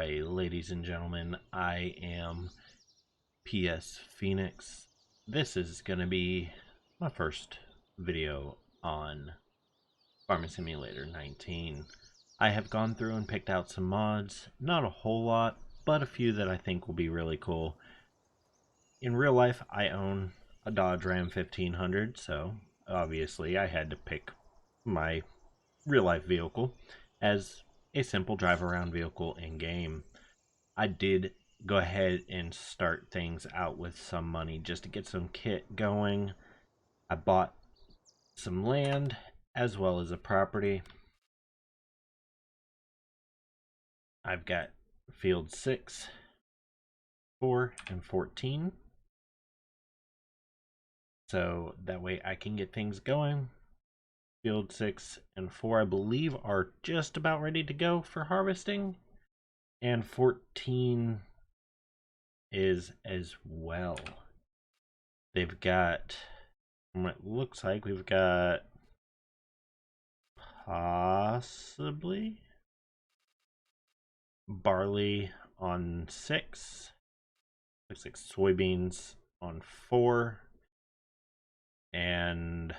Alright, ladies and gentlemen, I am PSPHOENIX. This is going to be my first video on Farming Simulator 19. I have gone through and picked out some mods, not a whole lot, but a few that I think will be really cool. In real life, I own a Dodge Ram 1500, so obviously I had to pick my real life vehicle as a simple drive around vehicle in game. I did go ahead and start things out with some money just to get some kit going. I bought some land as well as a property. I've got field 6, 4, and 14. So that way I can get things going. Field 6 and 4 I believe are just about ready to go for harvesting. And 14 is as well. They've got, from what it looks like, we've got possibly barley on 6, looks like soybeans on 4, and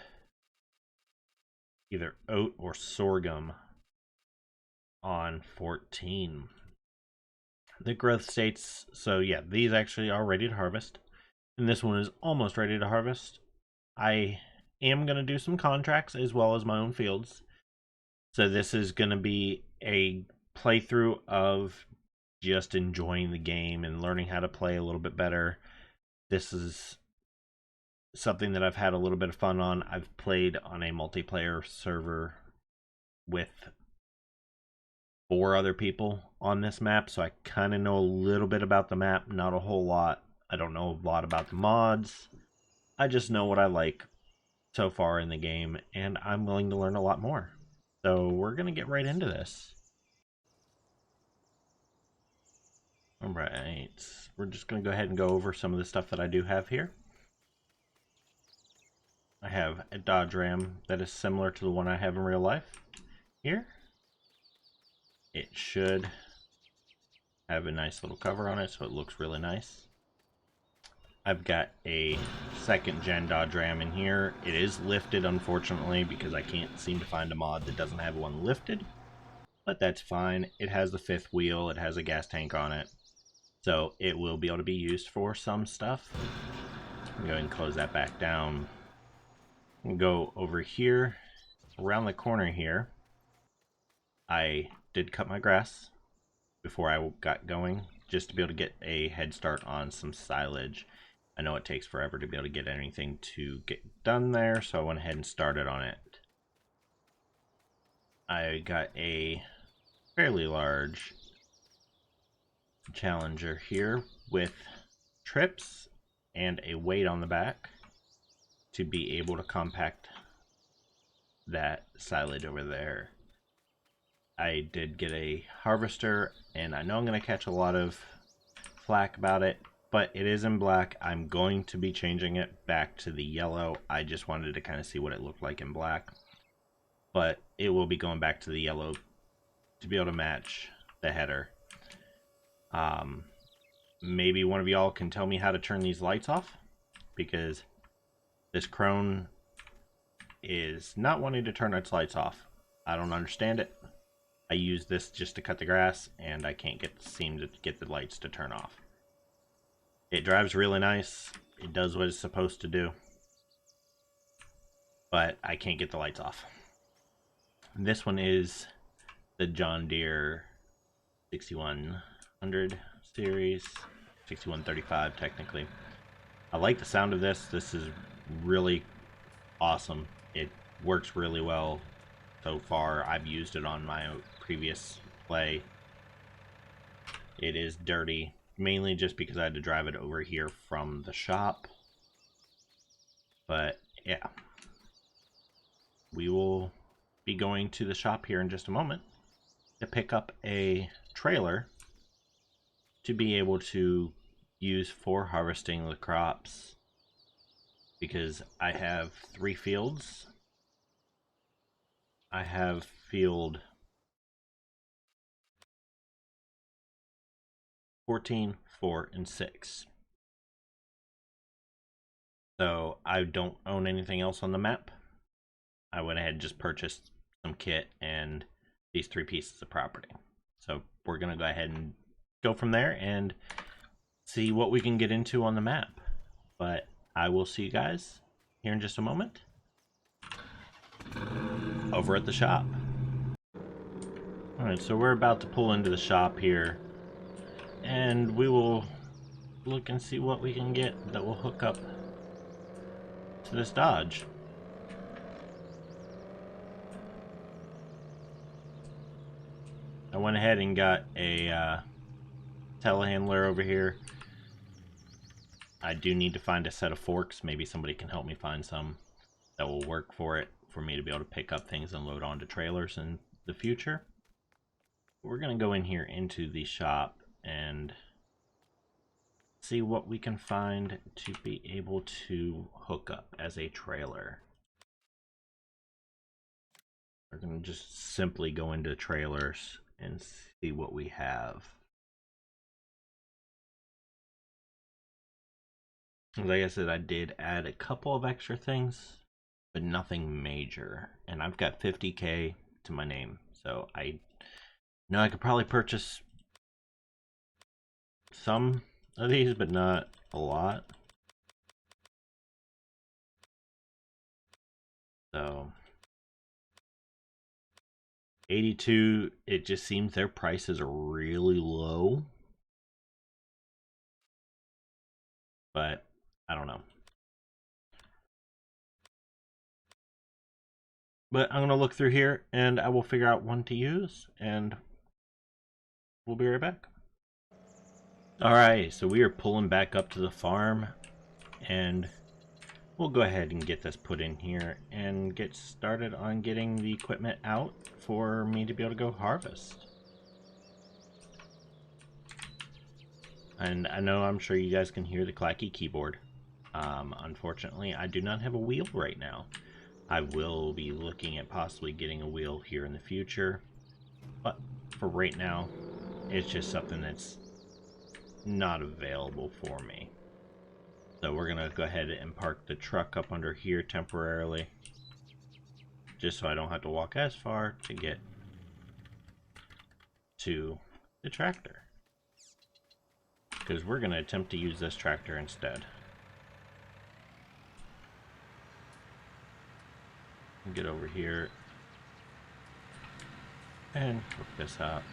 either oat or sorghum on 14. The growth states, so yeah, these actually are ready to harvest, and this one is almost ready to harvest. I am going to do some contracts as well as my own fields, so this is going to be a playthrough of just enjoying the game and learning how to play a little bit better. This is something that I've had a little bit of fun on. I've played on a multiplayer server with 4 other people on this map, so I kind of know a little bit about the map, not a whole lot. I don't know a lot about the mods. I just know what I like so far in the game, and I'm willing to learn a lot more. So we're going to get right into this. Alright, we're just going to go ahead and go over some of the stuff that I do have here. I have a Dodge Ram that is similar to the one I have in real life here. It should have a nice little cover on it, so it looks really nice. I've got a 2nd gen Dodge Ram in here. It is lifted, unfortunately, because I can't seem to find a mod that doesn't have one lifted. But that's fine. It has the 5th wheel. It has a gas tank on it. So it will be able to be used for some stuff. I'm going to close that back down. We'll go over here, around the corner here. I did cut my grass before I got going, just to be able to get a head start on some silage. I know it takes forever to be able to get anything to get done there, so I went ahead and started on it. I got a fairly large Challenger here with trips and a weight on the back to be able to compact that silage over there. I did get a harvester, and I know I'm going to catch a lot of flack about it, but it is in black. I'm going to be changing it back to the yellow. I just wanted to kind of see what it looked like in black, but it will be going back to the yellow to be able to match the header. Maybe one of y'all can tell me how to turn these lights off, because this crone is not wanting to turn its lights off. I don't understand it. I use this just to cut the grass, and I can't seem to get the lights to turn off. It drives really nice. It does what it's supposed to do, but I can't get the lights off. This one is the John Deere 6100 series, 6135 technically. I like the sound of this. This is really awesome. It works really well so far. I've used it on my previous play. It is dirty, mainly just because I had to drive it over here from the shop. But yeah, we will be going to the shop here in just a moment to pick up a trailer to be able to use for harvesting the crops, because I have 3 fields. I have field 14, 4, and 6. So I don't own anything else on the map. I went ahead and just purchased some kit and these 3 pieces of property. So we're going to go ahead and go from there and see what we can get into on the map. But I will see you guys here in just a moment over at the shop. Alright, so we're about to pull into the shop here, and we will look and see what we can get that will hook up to this Dodge. I went ahead and got a telehandler over here. I do need to find a set of forks. Maybe somebody can help me find some that will work for it, for me to be able to pick up things and load onto trailers in the future. We're going to go in here into the shop and see what we can find to be able to hook up as a trailer. We're going to just simply go into trailers and see what we have. Like I said, I did add a couple of extra things, but nothing major. And I've got 50K to my name, so I know I could probably purchase some of these, but not a lot. So 82, it just seems their prices are really low. But I don't know. But I'm going to look through here and I will figure out one to use, and we'll be right back. Alright, so we are pulling back up to the farm, and we'll go ahead and get this put in here and get started on getting the equipment out for me to be able to go harvest. And I know, I'm sure you guys can hear the clacky keyboard. Unfortunately, I do not have a wheel right now. I will be looking at possibly getting a wheel here in the future, but for right now, it's just something that's not available for me. So we're gonna go ahead and park the truck up under here temporarily, just so I don't have to walk as far to get to the tractor, because we're gonna attempt to use this tractor instead. Get over here and hook this up.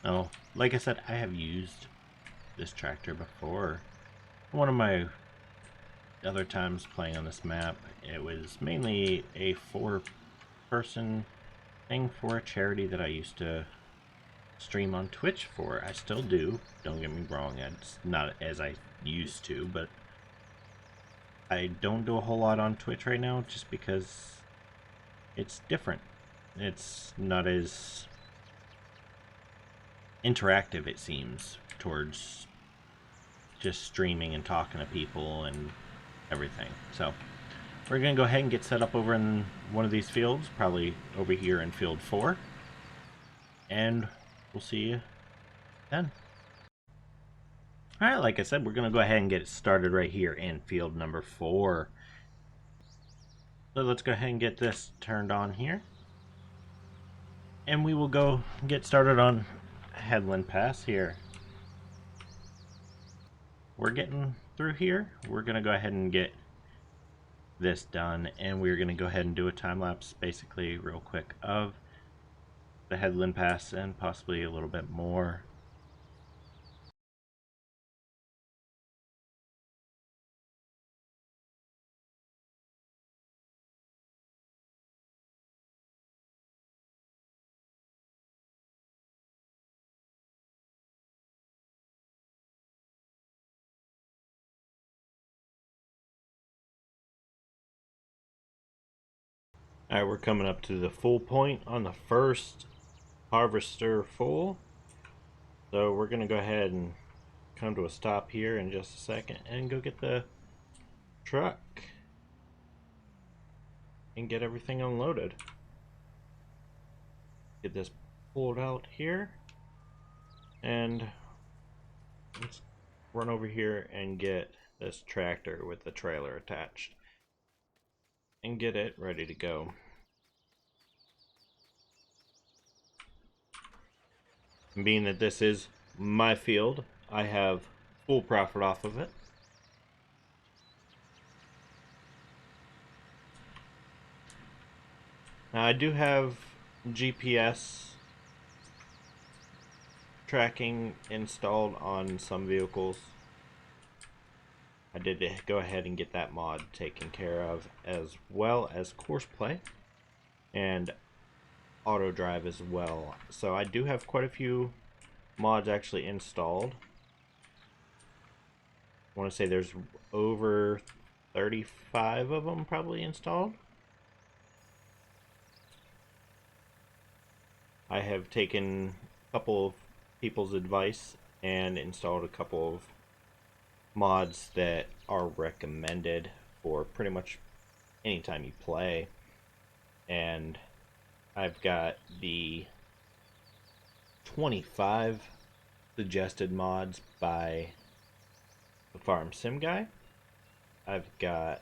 Oh, like I said, I have used this tractor before. One of my other times playing on this map, it was mainly a 4-person thing for a charity that I used to stream on Twitch for. I still do, don't get me wrong, it's not as I used to, but I don't do a whole lot on Twitch right now just because it's different. It's not as interactive, it seems, towards just streaming and talking to people and everything. So we're gonna go ahead and get set up over in one of these fields, probably over here in field 4, and we'll see you then. Alright, like I said, we're gonna go ahead and get it started right here in field number 4. So let's go ahead and get this turned on here, and we will go get started on Headland Pass here. We're getting through here. We're gonna go ahead and get this done, and we're gonna go ahead and do a time lapse basically real quick of the Headland Pass and possibly a little bit more. Alright, we're coming up to the full point on the first harvester full. So we're going to go ahead and come to a stop here in just a second and go get the truck and get everything unloaded. Get this pulled out here, and let's run over here and get this tractor with the trailer attached and get it ready to go. And being that this is my field, I have full profit off of it. Now I do have GPS tracking installed on some vehicles. I did go ahead and get that mod taken care of, as well as course play and auto drive as well. So I do have quite a few mods actually installed. I want to say there's over 35 of them probably installed. I have taken a couple of people's advice and installed a couple of mods that are recommended for pretty much anytime you play. And I've got the 25 suggested mods by the Farm Sim Guy. I've got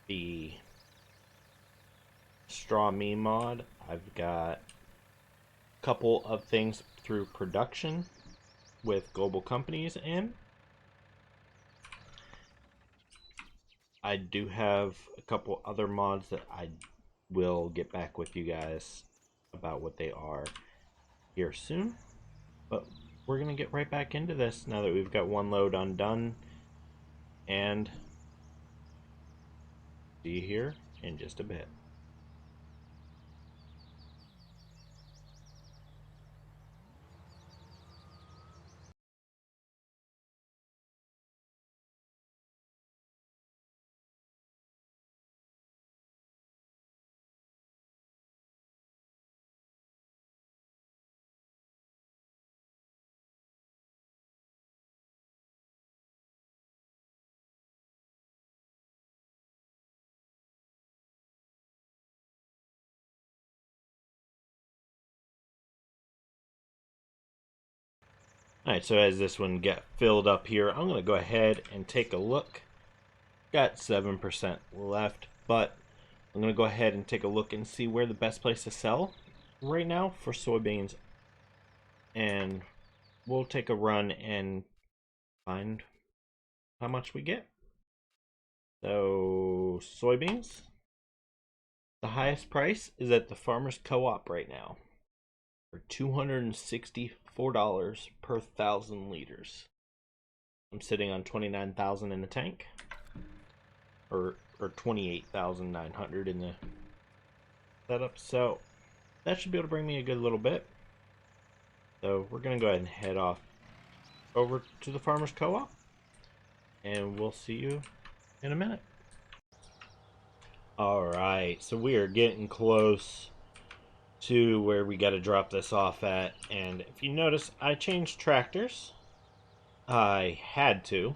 the Straw Me mod. I've got a couple of things through production with global companies in. I do have a couple other mods that I will get back with you guys about what they are here soon. But we're going to get right back into this now that we've got one load undone. And see you here in just a bit. Alright, so as this one get filled up here, I'm going to go ahead and take a look. Got 7% left, but I'm going to go ahead and take a look and see where the best place to sell right now for soybeans. And we'll take a run and find how much we get. So, soybeans. The highest price is at the Farmers Co-op right now for $264 per 1,000 liters. I'm sitting on 29,000 in the tank, or 28,900 in the setup. So that should be able to bring me a good little bit. So we're gonna go ahead and head off over to the Farmers Co-op, and we'll see you in a minute. All right, so we are getting close to where we got to drop this off at, and if you notice, I changed tractors. I had to.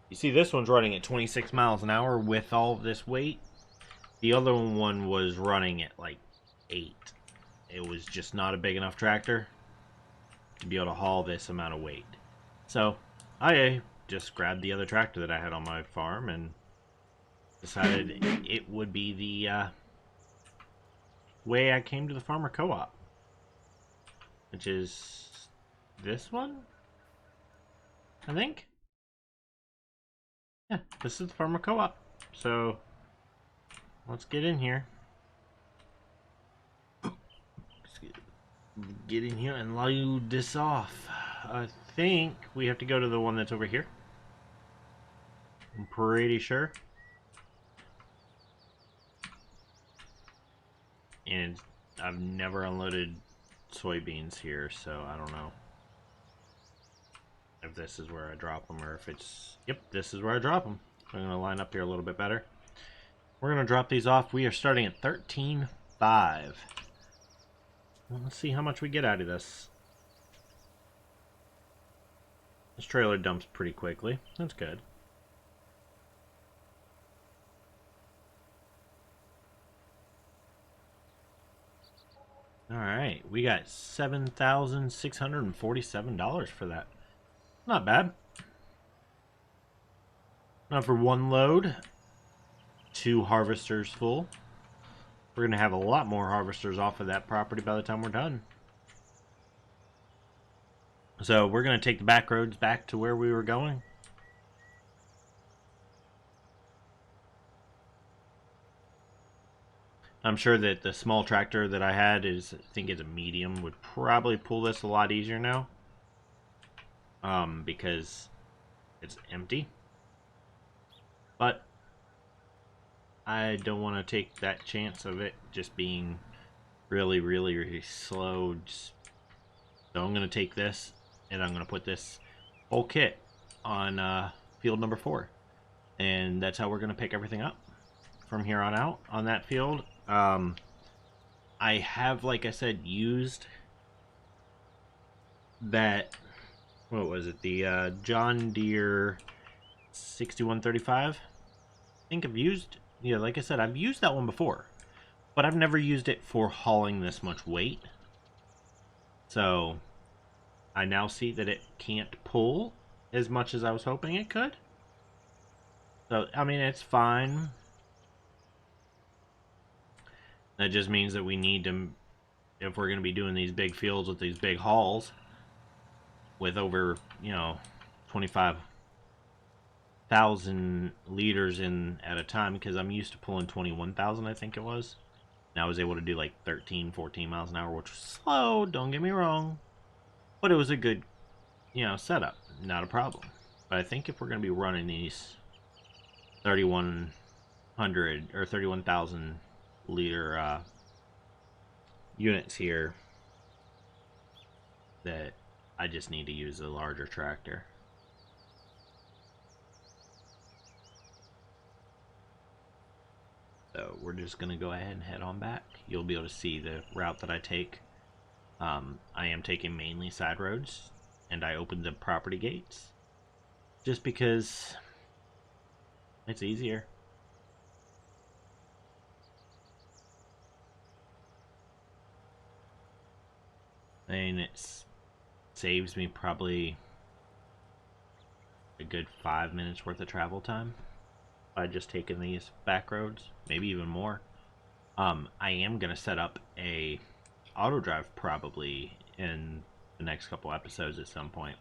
You see, this one's running at 26 miles an hour with all of this weight. The other one was running at like 8. It was just not a big enough tractor to be able to haul this amount of weight. So I just grabbed the other tractor that I had on my farm and decided it would be the way I came to the Farmer Co-op, which is this one, I think. Yeah, this is the Farmer Co-op. So let's get in here. Get in here and load this off. I think we have to go to the one that's over here. I'm pretty sure. And I've never unloaded soybeans here, so I don't know if this is where I drop them or if it's... Yep, this is where I drop them. I'm going to line up here a little bit better. We're going to drop these off. We are starting at 13.5. Well, let's see how much we get out of this. This trailer dumps pretty quickly. That's good. Alright, we got $7,647 for that. Not bad. Now for one load, 2 harvesters full. We're going to have a lot more harvesters off of that property by the time we're done. So we're going to take the back roads back to where we were going. I'm sure that the small tractor that I had is, I think it's a medium, would probably pull this a lot easier now. Because it's empty. But I don't want to take that chance of it just being really slow. So I'm going to take this and I'm going to put this whole kit on field number 4. And that's how we're going to pick everything up from here on out on that field. I have, like I said, used that, what was it, the John Deere 6135. I think I've used, yeah, like I said, I've used that one before, but I've never used it for hauling this much weight. So I now see that it can't pull as much as I was hoping it could. So, I mean, it's fine. That just means that we need to, if we're going to be doing these big fields with these big hauls with over, 25,000 liters in at a time, because I'm used to pulling 21,000, I think it was. And I was able to do like 13, 14 miles an hour, which was slow, don't get me wrong. But it was a good, setup. Not a problem. But I think if we're going to be running these 3,100 or 31,000 liter units here, that I just need to use a larger tractor. So we're just going to go ahead and head on back. You'll be able to see the route that I take. I am taking mainly side roads, and I opened the property gates just because it's easier. And it saves me probably a good 5 minutes worth of travel time by just taking these back roads, maybe even more. I am gonna set up a auto drive probably in the next couple episodes at some point.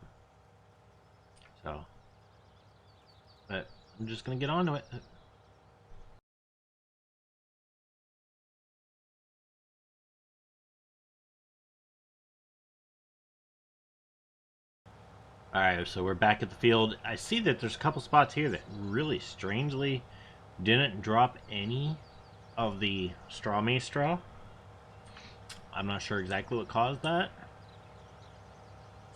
So, but I'm just gonna get on to it. Alright, so we're back at the field. I see that there's a couple spots here that really strangely didn't drop any of the straw maize straw. I'm not sure exactly what caused that.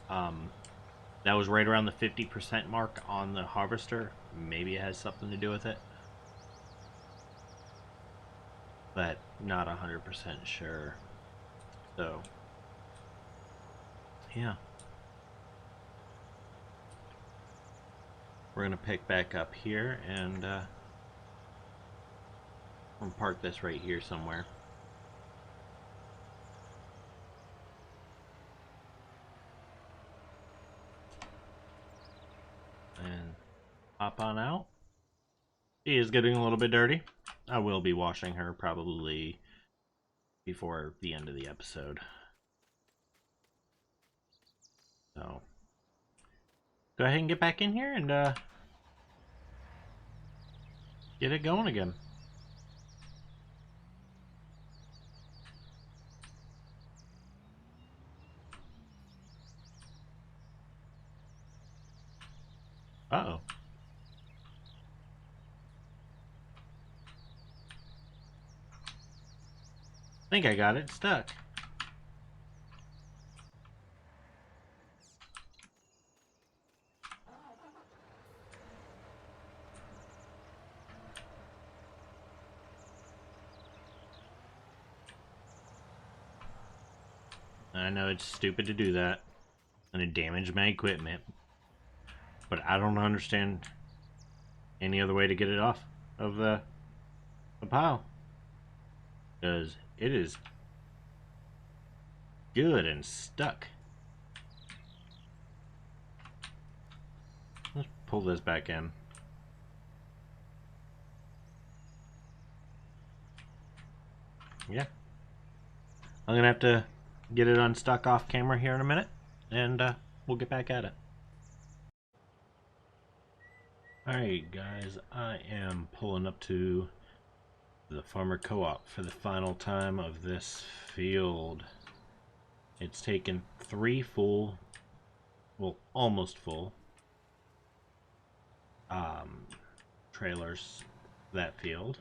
That was right around the 50% mark on the harvester. Maybe it has something to do with it, but not 100% sure. So, yeah. We're going to pick back up here and we'll park this right here somewhere. And hop on out. She is getting a little bit dirty. I will be washing her probably before the end of the episode. So, go ahead and get back in here and get it going again. Uh-oh. I think I got it stuck. I know it's stupid to do that, and it damaged my equipment, but I don't understand any other way to get it off of the pile, because it is good and stuck. Let's pull this back in. Yeah. I'm gonna have to get it unstuck off camera here in a minute, and we'll get back at it. Alright guys, I am pulling up to the farmer co-op for the final time of this field. It's taken 3 full, well, almost full trailers that field.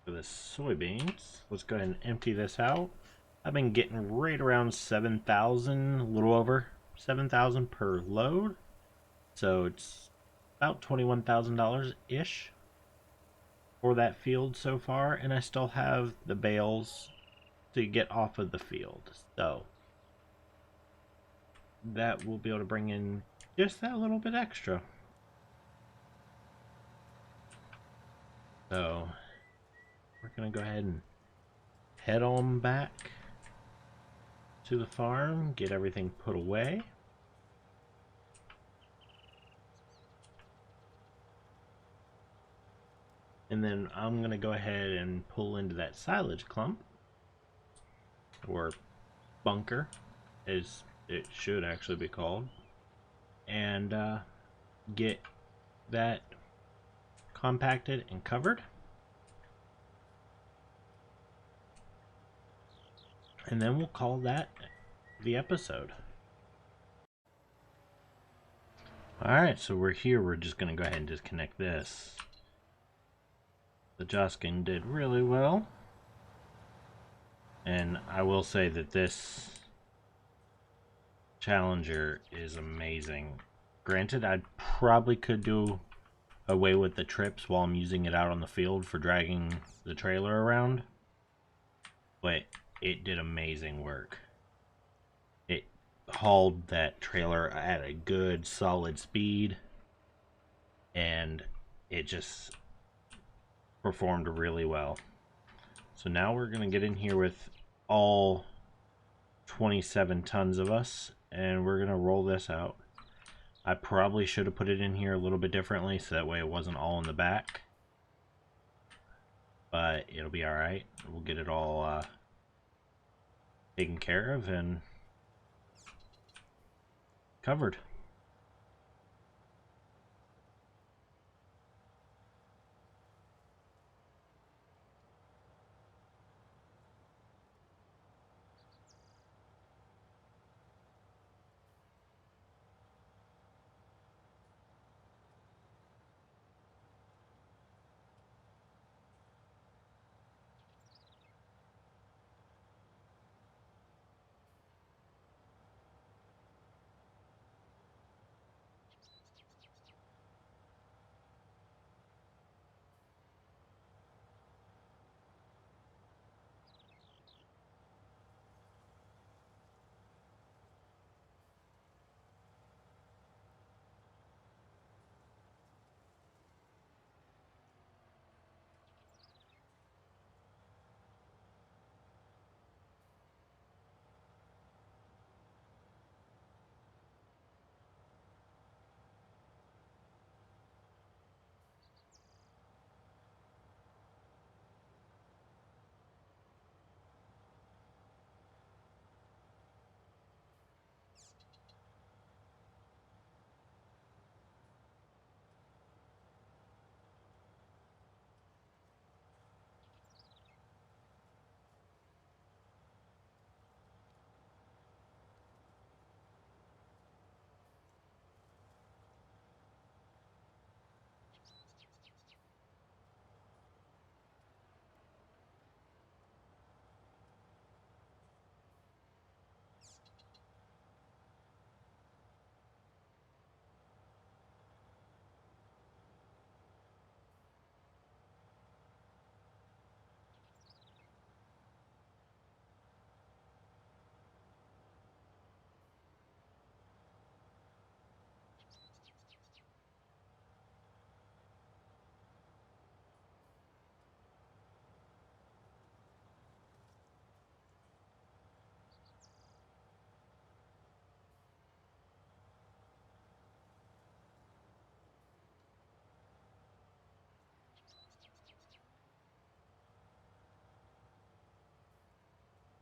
For the soybeans, let's go ahead and empty this out. I've been getting right around 7,000, a little over 7,000 per load, so it's about $21,000 ish for that field so far, and I still have the bales to get off of the field, so that will be able to bring in just that little bit extra. So we're gonna go ahead and head on back to the farm, get everything put away. And then I'm gonna go ahead and pull into that silage clump, or bunker as it should actually be called, and get that compacted and covered. And then we'll call that the episode. Alright, so we're here. We're just going to go ahead and disconnect this. The Joskin did really well. And I will say that this Challenger is amazing. Granted, I probably could do away with the trips while I'm using it out on the field for dragging the trailer around. But it did amazing work. It hauled that trailer at a good solid speed, and it just performed really well. So now we're going to get in here with all 27 tons of us, and we're going to roll this out. I probably should have put it in here a little bit differently so that way it wasn't all in the back, but it'll be alright. We'll get it all taken care of and covered.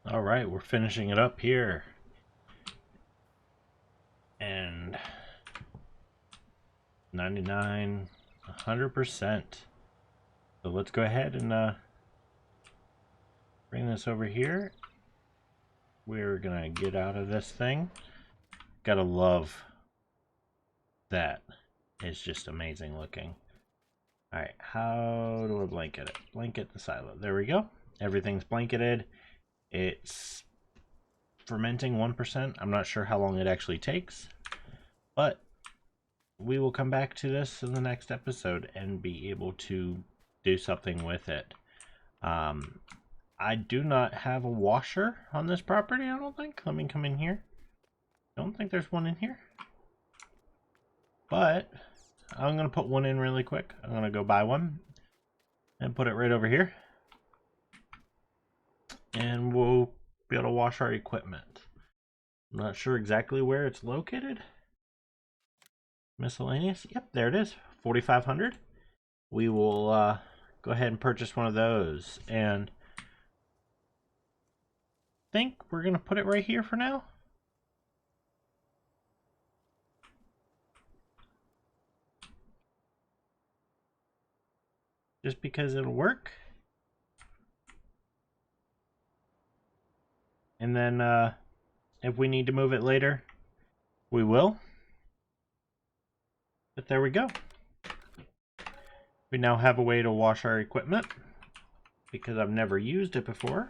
All right, we're finishing it up here. And 99, 100%. So let's go ahead and bring this over here. We're gonna get out of this thing. Gotta love that. It's just amazing looking. Alright, how do I blanket it? Blanket the silo. There we go. Everything's blanketed. It's fermenting 1%. I'm not sure how long it actually takes, but we will come back to this in the next episode and be able to do something with it. I do not have a washer on this property, I don't think. Let me come in here. Don't think there's one in here. But I'm going to put one in really quick. I'm going to go buy one and put it right over here. And we'll be able to wash our equipment. I'm not sure exactly where it's located. Miscellaneous. Yep, there it is. 4,500. We will go ahead and purchase one of those. And I think we're going to put it right here for now. Just because it'll work. And then if we need to move it later, we will. But there we go. We now have a way to wash our equipment because I've never used it before.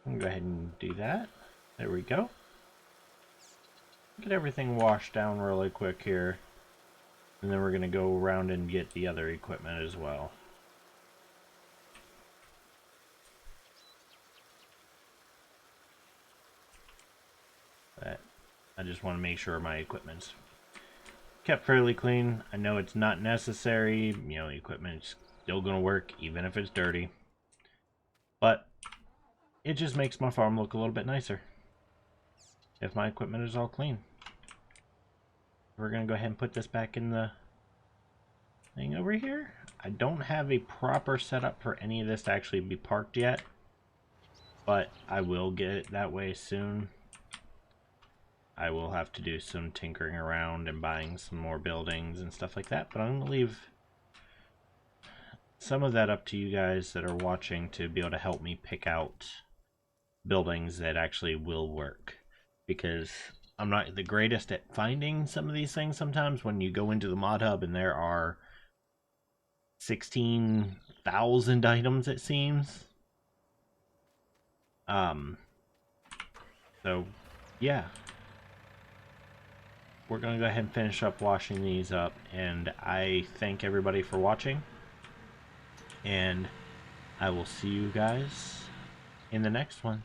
I'm going to go ahead and do that. There we go. Get everything washed down really quick here. And then we're going to go around and get the other equipment as well. But I just want to make sure my equipment's kept fairly clean. I know it's not necessary. You know, the equipment's still going to work even if it's dirty. But it just makes my farm look a little bit nicer if my equipment is all clean. We're going to go ahead and put this back in the thing over here. I don't have a proper setup for any of this to actually be parked yet, but I will get it that way soon. I will have to do some tinkering around and buying some more buildings and stuff like that, but I'm going to leave some of that up to you guys that are watching to be able to help me pick out buildings that actually will work, because I'm not the greatest at finding some of these things sometimes when you go into the mod hub and there are 16,000 items, it seems. So yeah, we're gonna go ahead and finish up washing these up, and I thank everybody for watching, and I will see you guys in the next one.